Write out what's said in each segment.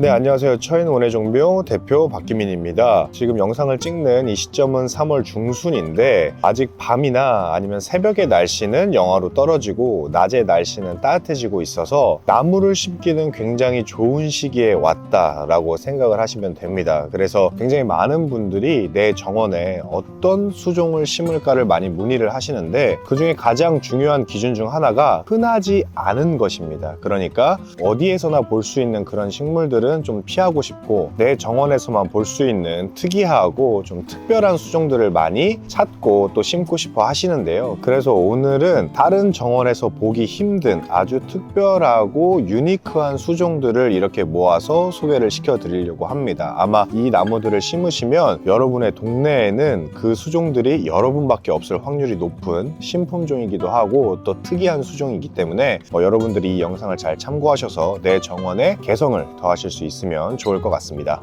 네, 안녕하세요. 처인원예종묘 대표 박기민입니다. 지금 영상을 찍는 이 시점은 3월 중순인데 아직 밤이나 아니면 새벽의 날씨는 영하로 떨어지고 낮의 날씨는 따뜻해지고 있어서 나무를 심기는 굉장히 좋은 시기에 왔다라고 생각을 하시면 됩니다. 그래서 굉장히 많은 분들이 내 정원에 어떤 수종을 심을까를 많이 문의를 하시는데 그중에 가장 중요한 기준 중 하나가 흔하지 않은 것입니다. 그러니까 어디에서나 볼 수 있는 그런 식물들은 좀 피하고 싶고 내 정원에서만 볼 수 있는 특이하고 좀 특별한 수종들을 많이 찾고 또 심고 싶어 하시는데요. 그래서 오늘은 다른 정원에서 보기 힘든 아주 특별하고 유니크한 수종들을 이렇게 모아서 소개를 시켜 드리려고 합니다. 아마 이 나무들을 심으시면 여러분의 동네에는 그 수종들이 여러분밖에 없을 확률이 높은 신품종이기도 하고 또 특이한 수종이기 때문에 여러분들이 이 영상을 잘 참고하셔서 내 정원에 개성을 더하실 수 있으면 좋을 것 같습니다.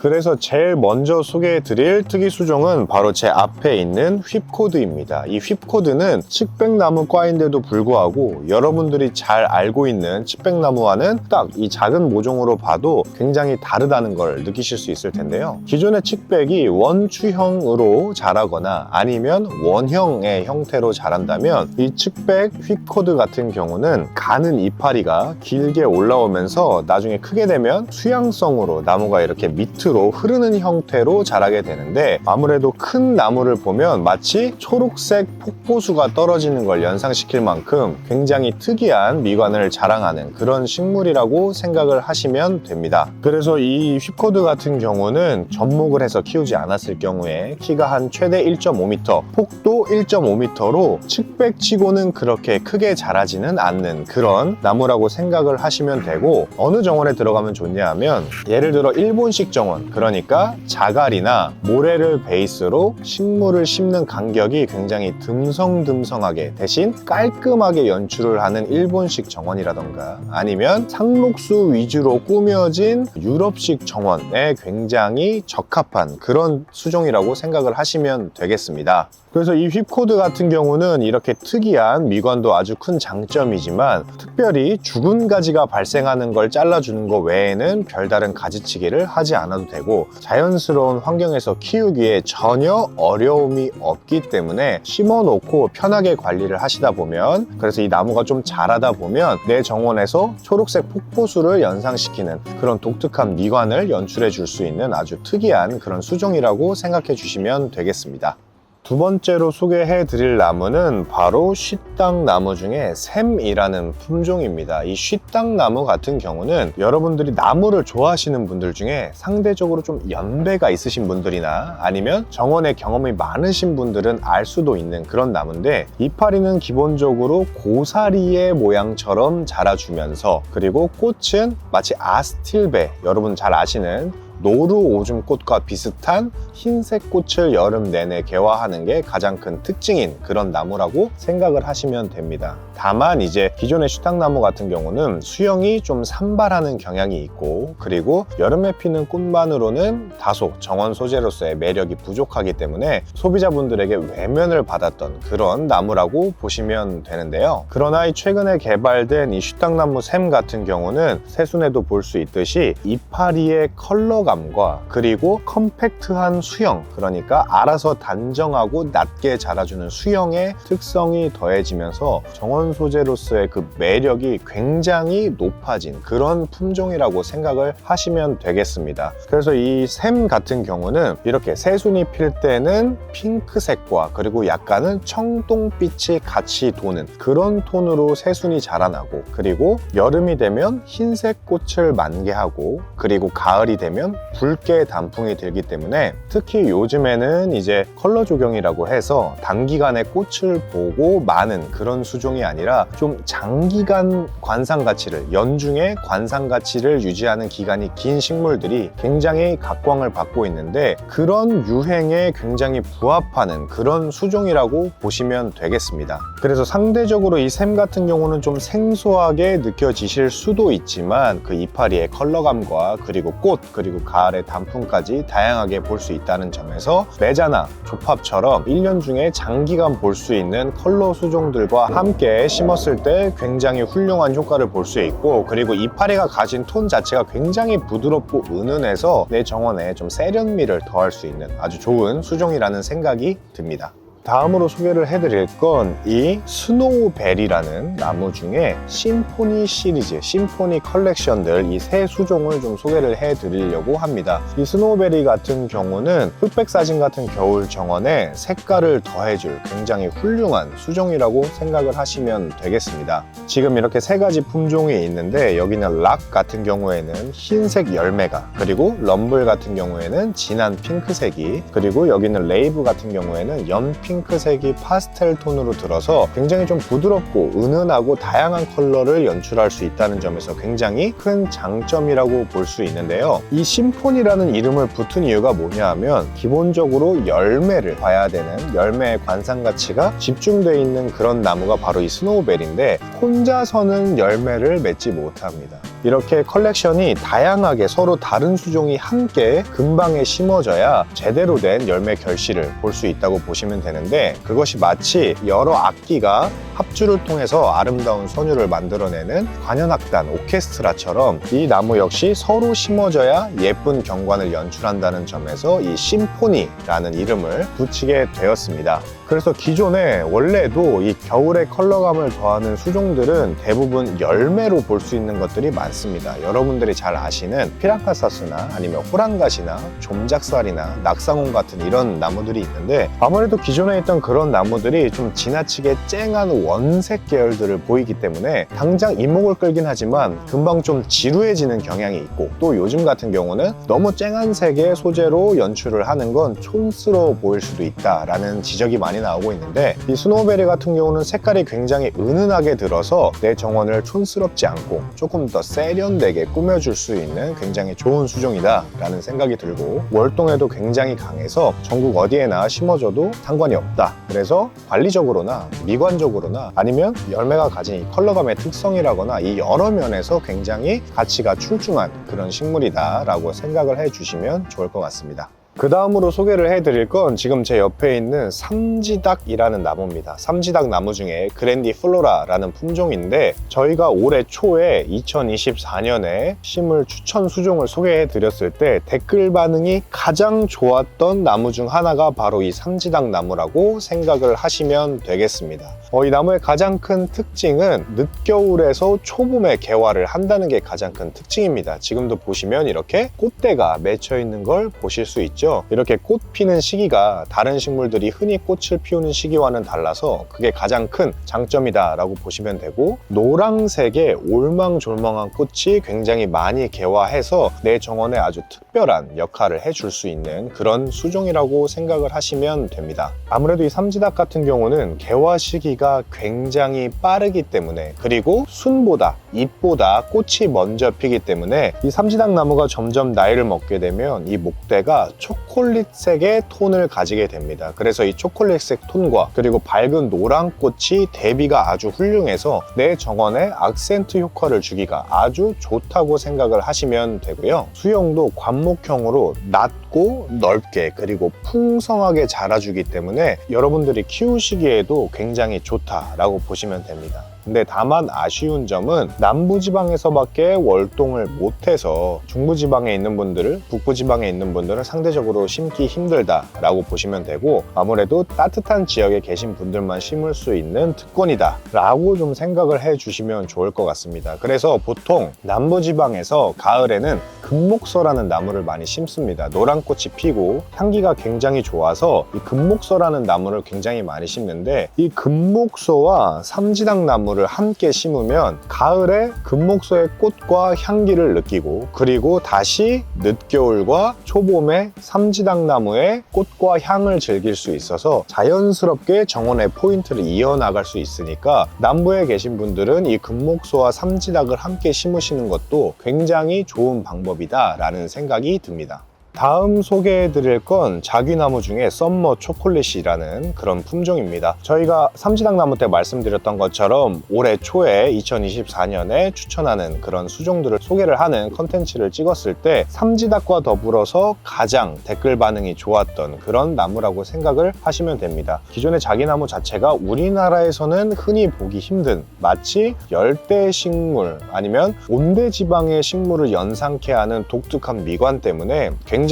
그래서 제일 먼저 소개해 드릴 특이 수종은 바로 제 앞에 있는 휩코드입니다. 이 휩코드는 측백나무과인데도 불구하고 여러분들이 잘 알고 있는 측백나무와는 딱 이 작은 모종으로 봐도 굉장히 다르다는 걸 느끼실 수 있을 텐데요. 기존의 측백이 원추형으로 자라거나 아니면 원형의 형태로 자란다면 이 측백 휩코드 같은 경우는 가는 이파리가 길게 올라오면서 나중에 크게 되면 수양성으로 나무가 이렇게 밑으로 흐르는 형태로 자라게 되는데 아무래도 큰 나무를 보면 마치 초록색 폭포수가 떨어지는 걸 연상시킬 만큼 굉장히 특이한 미관을 자랑하는 그런 식물이라고 생각을 하시면 됩니다. 그래서 이 휩코드 같은 경우는 접목을 해서 키우지 않았을 경우에 키가 한 최대 1.5m, 폭도 1.5m로 측백치고는 그렇게 크게 자라지는 않는 그런 나무라고 생각을 하시면 되고 어느 정원에 들어가면 좋냐 하면 예를 들어 일본식 정원, 그러니까 자갈이나 모래를 베이스로 식물을 심는 간격이 굉장히 듬성듬성하게 대신 깔끔하게 연출을 하는 일본식 정원이라던가 아니면 상록수 위주로 꾸며진 유럽식 정원에 굉장히 적합한 그런 수종이라고 생각을 하시면 되겠습니다. 그래서 이 휩코드 같은 경우는 이렇게 특이한 미관도 아주 큰 장점이지만 특별히 죽은 가지가 발생하는 걸 잘라주는 것 외에는 별다른 가지치기를 하지 않아도 되고 자연스러운 환경에서 키우기에 전혀 어려움이 없기 때문에 심어놓고 편하게 관리를 하시다 보면 그래서 이 나무가 좀 자라다 보면 내 정원에서 초록색 폭포수를 연상시키는 그런 독특한 미관을 연출해 줄 수 있는 아주 특이한 그런 수종이라고 생각해 주시면 되겠습니다. 두 번째로 소개해 드릴 나무는 바로 쉬땅나무 중에 샘이라는 품종입니다. 이 쉬땅나무 같은 경우는 여러분들이 나무를 좋아하시는 분들 중에 상대적으로 좀 연배가 있으신 분들이나 아니면 정원에 경험이 많으신 분들은 알 수도 있는 그런 나무인데 이파리는 기본적으로 고사리의 모양처럼 자라주면서 그리고 꽃은 마치 아스틸베, 여러분 잘 아시는 노루 오줌꽃과 비슷한 흰색 꽃을 여름 내내 개화하는 게 가장 큰 특징인 그런 나무라고 생각을 하시면 됩니다. 다만 이제 기존의 쉬땅나무 같은 경우는 수영이 좀 산발하는 경향이 있고 그리고 여름에 피는 꽃만으로는 다소 정원 소재로서의 매력이 부족하기 때문에 소비자분들에게 외면을 받았던 그런 나무라고 보시면 되는데요. 그러나 최근에 개발된 이 쉬땅나무 샘 같은 경우는 새순에도 볼 수 있듯이 이파리의 컬러감과 그리고 컴팩트한 수영, 그러니까 알아서 단정하고 낮게 자라주는 수영의 특성이 더해지면서 정원 소재로서의 그 매력이 굉장히 높아진 그런 품종이라고 생각을 하시면 되겠습니다. 그래서 이 샘 같은 경우는 이렇게 새순이 필 때는 핑크색과 그리고 약간은 청동빛이 같이 도는 그런 톤으로 새순이 자라나고 그리고 여름이 되면 흰색 꽃을 만개하고 그리고 가을이 되면 붉게 단풍이 들기 때문에 특히 요즘에는 이제 컬러 조경이라고 해서 단기간에 꽃을 보고 마는 그런 수종이 아니라 좀 장기간 관상 가치를 연중에 관상 가치를 유지하는 기간이 긴 식물들이 굉장히 각광을 받고 있는데 그런 유행에 굉장히 부합하는 그런 수종이라고 보시면 되겠습니다. 그래서 상대적으로 이 샘 같은 경우는 좀 생소하게 느껴지실 수도 있지만 그 이파리의 컬러감과 그리고 꽃 그리고 가을의 단풍까지 다양하게 볼 수 있다는 점에서 매자나 조팝처럼 1년 중에 장기간 볼 수 있는 컬러 수종들과 함께 심었을 때 굉장히 훌륭한 효과를 볼 수 있고, 그리고 이파리가 가진 톤 자체가 굉장히 부드럽고 은은해서 내 정원에 좀 세련미를 더할 수 있는 아주 좋은 수종이라는 생각이 듭니다. 다음으로 소개를 해드릴 건 이 스노우베리라는 나무 중에 심포니 시리즈, 심포니 컬렉션들 이 세 수종을 좀 소개를 해드리려고 합니다. 이 스노우베리 같은 경우는 흑백 사진 같은 겨울 정원에 색깔을 더해줄 굉장히 훌륭한 수종이라고 생각을 하시면 되겠습니다. 지금 이렇게 세 가지 품종이 있는데, 여기는 락 같은 경우에는 흰색 열매가, 그리고 럼블 같은 경우에는 진한 핑크색이, 그리고 여기는 레이브 같은 경우에는 핑크색이 파스텔 톤으로 들어서 굉장히 좀 부드럽고 은은하고 다양한 컬러를 연출할 수 있다는 점에서 굉장히 큰 장점이라고 볼 수 있는데요. 이 심포니라는 이름을 붙은 이유가 뭐냐 하면, 기본적으로 열매를 봐야 되는 열매의 관상 가치가 집중되어 있는 그런 나무가 바로 이 스노우베리인데, 혼자서는 열매를 맺지 못합니다. 이렇게 컬렉션이 다양하게 서로 다른 수종이 함께 근방에 심어져야 제대로 된 열매 결실을 볼 수 있다고 보시면 되는데, 그것이 마치 여러 악기가 합주를 통해서 아름다운 선율을 만들어내는 관현악단, 오케스트라처럼 이 나무 역시 서로 심어져야 예쁜 경관을 연출한다는 점에서 이 심포니라는 이름을 붙이게 되었습니다. 그래서 기존에 원래도 이 겨울의 컬러감을 더하는 수종들은 대부분 열매로 볼 수 있는 것들이 많습니다. 여러분들이 잘 아시는 피라카사스나 아니면 호랑갓이나 좀작살이나 낙상홍 같은 이런 나무들이 있는데, 아무래도 기존에 있던 그런 나무들이 좀 지나치게 쨍한 원색 계열들을 보이기 때문에 당장 이목을 끌긴 하지만 금방 좀 지루해지는 경향이 있고, 또 요즘 같은 경우는 너무 쨍한 색의 소재로 연출을 하는 건 촌스러워 보일 수도 있다라는 지적이 많이 나오고 있는데, 이 스노우베리 같은 경우는 색깔이 굉장히 은은하게 들어서 내 정원을 촌스럽지 않고 조금 더 세련되게 꾸며줄 수 있는 굉장히 좋은 수종이다 라는 생각이 들고, 월동에도 굉장히 강해서 전국 어디에나 심어줘도 상관이 없다. 그래서 관리적으로나 미관적으로나 아니면 열매가 가진 이 컬러감의 특성이라거나 이 여러 면에서 굉장히 가치가 출중한 그런 식물이다 라고 생각을 해주시면 좋을 것 같습니다. 그 다음으로 소개를 해드릴 건 지금 제 옆에 있는 삼지닭이라는 나무입니다. 삼지닭 나무 중에 그랜디플로라라는 품종인데, 저희가 올해 초에 2024년에 심을 추천 수종을 소개해 드렸을 때 댓글 반응이 가장 좋았던 나무 중 하나가 바로 이 삼지닭 나무라고 생각을 하시면 되겠습니다. 이 나무의 가장 큰 특징은 늦겨울에서 초봄에 개화를 한다는 게 가장 큰 특징입니다. 지금도 보시면 이렇게 꽃대가 맺혀 있는 걸 보실 수 있죠. 이렇게 꽃 피는 시기가 다른 식물들이 흔히 꽃을 피우는 시기와는 달라서 그게 가장 큰 장점이다 라고 보시면 되고, 노란색의 올망졸망한 꽃이 굉장히 많이 개화해서 내 정원에 아주 특별한 역할을 해줄 수 있는 그런 수종이라고 생각을 하시면 됩니다. 아무래도 이 삼지닭 같은 경우는 개화 시기가 굉장히 빠르기 때문에, 그리고 순보다 잎보다 꽃이 먼저 피기 때문에 이 삼지닭 나무가 점점 나이를 먹게 되면 이 목대가 초콜릿색의 톤을 가지게 됩니다. 그래서 이 초콜릿색 톤과 그리고 밝은 노란 꽃이 대비가 아주 훌륭해서 내 정원에 악센트 효과를 주기가 아주 좋다고 생각을 하시면 되고요. 수영도 관목형으로 낮고 넓게 그리고 풍성하게 자라주기 때문에 여러분들이 키우시기에도 굉장히 좋다라고 보시면 됩니다. 근데 다만 아쉬운 점은 남부지방에서밖에 월동을 못해서 중부지방에 있는 분들을, 북부지방에 있는 분들은 상대적으로 심기 힘들다라고 보시면 되고, 아무래도 따뜻한 지역에 계신 분들만 심을 수 있는 특권이다 라고 좀 생각을 해주시면 좋을 것 같습니다. 그래서 보통 남부지방에서 가을에는 금목서라는 나무를 많이 심습니다. 노란 꽃이 피고 향기가 굉장히 좋아서 이 금목서라는 나무를 굉장히 많이 심는데, 이 금목서와 삼지닭 나무를 함께 심으면 가을에 금목서의 꽃과 향기를 느끼고, 그리고 다시 늦겨울과 초봄에 삼지닭 나무의 꽃과 향을 즐길 수 있어서 자연스럽게 정원의 포인트를 이어나갈 수 있으니까, 남부에 계신 분들은 이 금목서와 삼지닭을 함께 심으시는 것도 굉장히 좋은 방법이다 라는 생각이 듭니다. 다음 소개해드릴 건 자귀나무 중에 썸머 초콜릿이라는 그런 품종입니다. 저희가 삼지당나무 때 말씀드렸던 것처럼 올해 초에 2024년에 추천하는 그런 수종들을 소개를 하는 컨텐츠를 찍었을 때 삼지닭과 더불어서 가장 댓글 반응이 좋았던 그런 나무라고 생각을 하시면 됩니다. 기존의 자귀나무 자체가 우리나라에서는 흔히 보기 힘든, 마치 열대 식물 아니면 온대 지방의 식물을 연상케 하는 독특한 미관 때문에 굉장히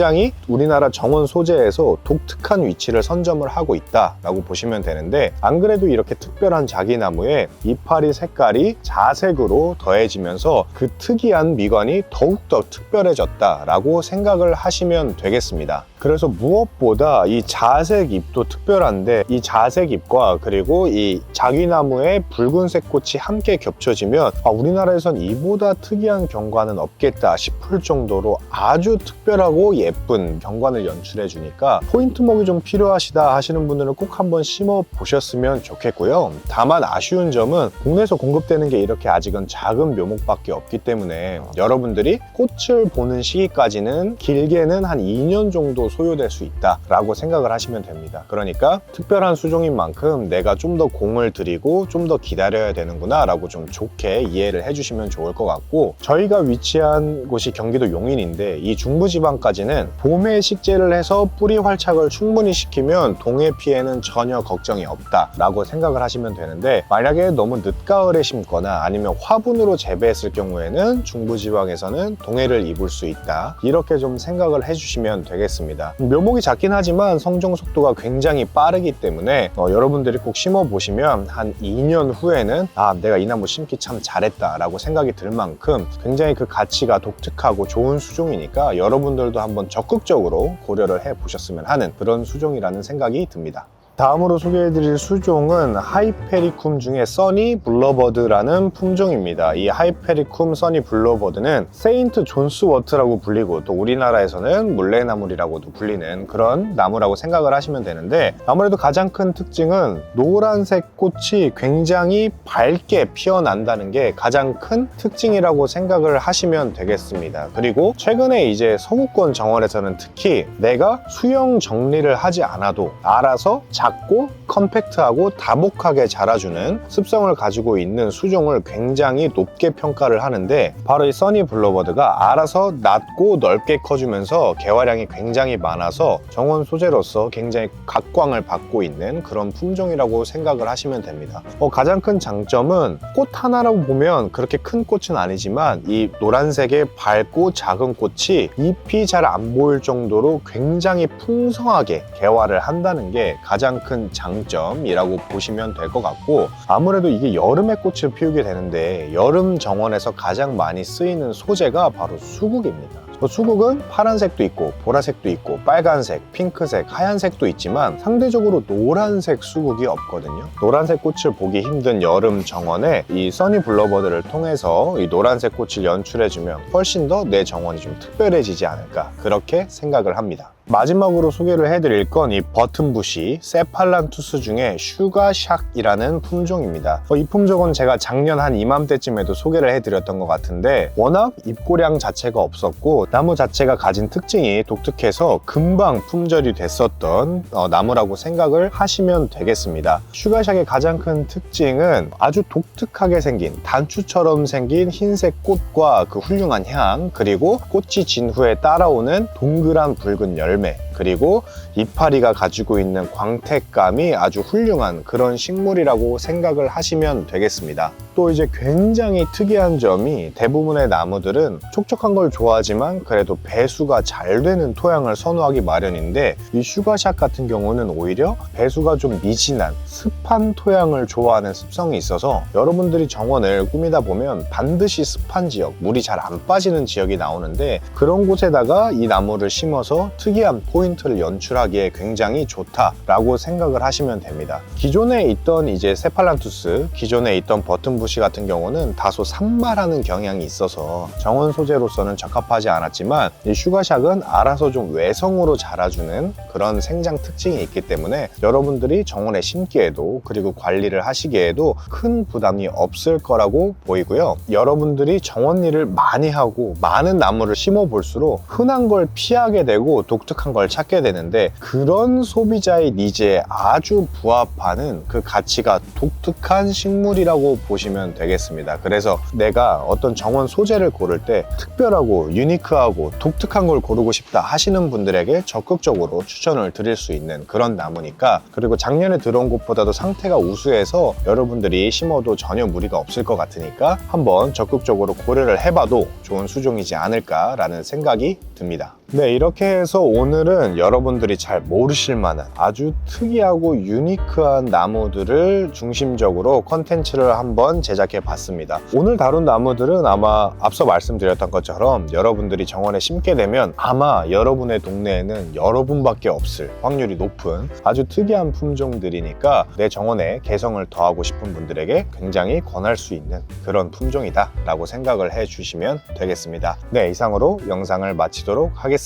우리나라 정원 소재에서 독특한 위치를 선점을 하고 있다라고 보시면 되는데, 안 그래도 이렇게 특별한 자귀나무에 이파리 색깔이 자색으로 더해지면서 그 특이한 미관이 더욱더 특별해졌다라고 생각을 하시면 되겠습니다. 그래서 무엇보다 이 자색 잎도 특별한데, 이 자색 잎과 그리고 이 자귀나무의 붉은색 꽃이 함께 겹쳐지면 우리나라에선 이보다 특이한 경관은 없겠다 싶을 정도로 아주 특별하고 예쁜 경관을 연출해 주니까 포인트 먹이 좀 필요하시다 하시는 분들은 꼭 한번 심어 보셨으면 좋겠고요. 다만 아쉬운 점은 국내에서 공급되는 게 이렇게 아직은 작은 묘목밖에 없기 때문에 여러분들이 꽃을 보는 시기까지는 길게는 한 2년 정도 소요될 수 있다라고 생각을 하시면 됩니다. 그러니까 특별한 수종인 만큼 내가 좀 더 공을 들이고 좀 더 기다려야 되는구나 라고 좀 좋게 이해를 해주시면 좋을 것 같고, 저희가 위치한 곳이 경기도 용인인데 이 중부지방까지는 봄에 식재를 해서 뿌리 활착을 충분히 시키면 동해 피해는 전혀 걱정이 없다라고 생각을 하시면 되는데, 만약에 너무 늦가을에 심거나 아니면 화분으로 재배했을 경우에는 중부지방에서는 동해를 입을 수 있다, 이렇게 좀 생각을 해주시면 되겠습니다. 묘목이 작긴 하지만 성장 속도가 굉장히 빠르기 때문에 여러분들이 꼭 심어보시면 한 2년 후에는 내가 이 나무 심기 참 잘했다 라고 생각이 들 만큼 굉장히 그 가치가 독특하고 좋은 수종이니까 여러분들도 한번 적극적으로 고려를 해보셨으면 하는 그런 수종이라는 생각이 듭니다. 다음으로 소개해드릴 수종은 하이페리쿰 중에 써니 블러버드라는 품종입니다. 이 하이페리쿰 써니 블러버드는 세인트 존스 워트라고 불리고 또 우리나라에서는 물레나물이라고도 불리는 그런 나무라고 생각을 하시면 되는데, 아무래도 가장 큰 특징은 노란색 꽃이 굉장히 밝게 피어난다는 게 가장 큰 특징이라고 생각을 하시면 되겠습니다. 그리고 최근에 이제 서구권 정원에서는 특히 내가 수영 정리를 하지 않아도 알아서 작고 컴팩트하고 다복하게 자라주는 습성을 가지고 있는 수종을 굉장히 높게 평가를 하는데, 바로 이 써니 블러버드가 알아서 낮고 넓게 커주면서 개화량이 굉장히 많아서 정원 소재로서 굉장히 각광을 받고 있는 그런 품종이라고 생각을 하시면 됩니다. 가장 큰 장점은 꽃 하나라고 보면 그렇게 큰 꽃은 아니지만 이 노란색의 밝고 작은 꽃이 잎이 잘 안 보일 정도로 굉장히 풍성하게 개화를 한다는 게 가장 큰 장점이라고 보시면 될 것 같고, 아무래도 이게 여름에 꽃을 피우게 되는데 여름 정원에서 가장 많이 쓰이는 소재가 바로 수국입니다. 수국은 파란색도 있고 보라색도 있고 빨간색, 핑크색, 하얀색도 있지만 상대적으로 노란색 수국이 없거든요. 노란색 꽃을 보기 힘든 여름 정원에 이 써니 블러버드를 통해서 이 노란색 꽃을 연출해주면 훨씬 더 내 정원이 좀 특별해지지 않을까, 그렇게 생각을 합니다. 마지막으로 소개를 해드릴 건 이 버튼부시 세팔란투스 중에 슈가샥이라는 품종입니다. 이 품종은 제가 작년 한 이맘때쯤에도 소개를 해드렸던 것 같은데, 워낙 잎고량 자체가 없었고 나무 자체가 가진 특징이 독특해서 금방 품절이 됐었던 나무라고 생각을 하시면 되겠습니다. 슈가샥의 가장 큰 특징은 아주 독특하게 생긴 단추처럼 생긴 흰색 꽃과 그 훌륭한 향, 그리고 꽃이 진 후에 따라오는 동그란 붉은 열매, 그리고 이파리가 가지고 있는 광택감이 아주 훌륭한 그런 식물이라고 생각을 하시면 되겠습니다. 또 이제 굉장히 특이한 점이, 대부분의 나무들은 촉촉한 걸 좋아하지만 그래도 배수가 잘 되는 토양을 선호하기 마련인데, 이 슈가샥 같은 경우는 오히려 배수가 좀 미진한 습한 토양을 좋아하는 습성이 있어서 여러분들이 정원을 꾸미다 보면 반드시 습한 지역, 물이 잘 안 빠지는 지역이 나오는데, 그런 곳에다가 이 나무를 심어서 특이한 포인트 포인트를 연출하기에 굉장히 좋다라고 생각을 하시면 됩니다. 기존에 있던 이제 세팔란투스, 기존에 있던 버튼부시 같은 경우는 다소 산발하는 경향이 있어서 정원 소재로서는 적합하지 않았지만 이 슈가샥은 알아서 좀 외성으로 자라주는 그런 생장 특징이 있기 때문에 여러분들이 정원에 심기에도 그리고 관리를 하시기에도 큰 부담이 없을 거라고 보이고요. 여러분들이 정원 일을 많이 하고 많은 나무를 심어 볼수록 흔한 걸 피하게 되고 독특한 걸 찾게 되는데, 그런 소비자의 니즈에 아주 부합하는 그 가치가 독특한 식물이라고 보시면 되겠습니다. 그래서 내가 어떤 정원 소재를 고를 때 특별하고 유니크하고 독특한 걸 고르고 싶다 하시는 분들에게 적극적으로 추천을 드릴 수 있는 그런 나무니까, 그리고 작년에 들어온 것보다도 상태가 우수해서 여러분들이 심어도 전혀 무리가 없을 것 같으니까 한번 적극적으로 고려를 해봐도 좋은 수종이지 않을까라는 생각이 듭니다. 네, 이렇게 해서 오늘은 여러분들이 잘 모르실 만한 아주 특이하고 유니크한 나무들을 중심적으로 컨텐츠를 한번 제작해 봤습니다. 오늘 다룬 나무들은 아마 앞서 말씀드렸던 것처럼 여러분들이 정원에 심게 되면 아마 여러분의 동네에는 여러분밖에 없을 확률이 높은 아주 특이한 품종들이니까 내 정원에 개성을 더하고 싶은 분들에게 굉장히 권할 수 있는 그런 품종이다 라고 생각을 해 주시면 되겠습니다. 네, 이상으로 영상을 마치도록 하겠습니다.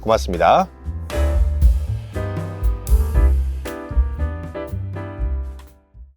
고맙습니다.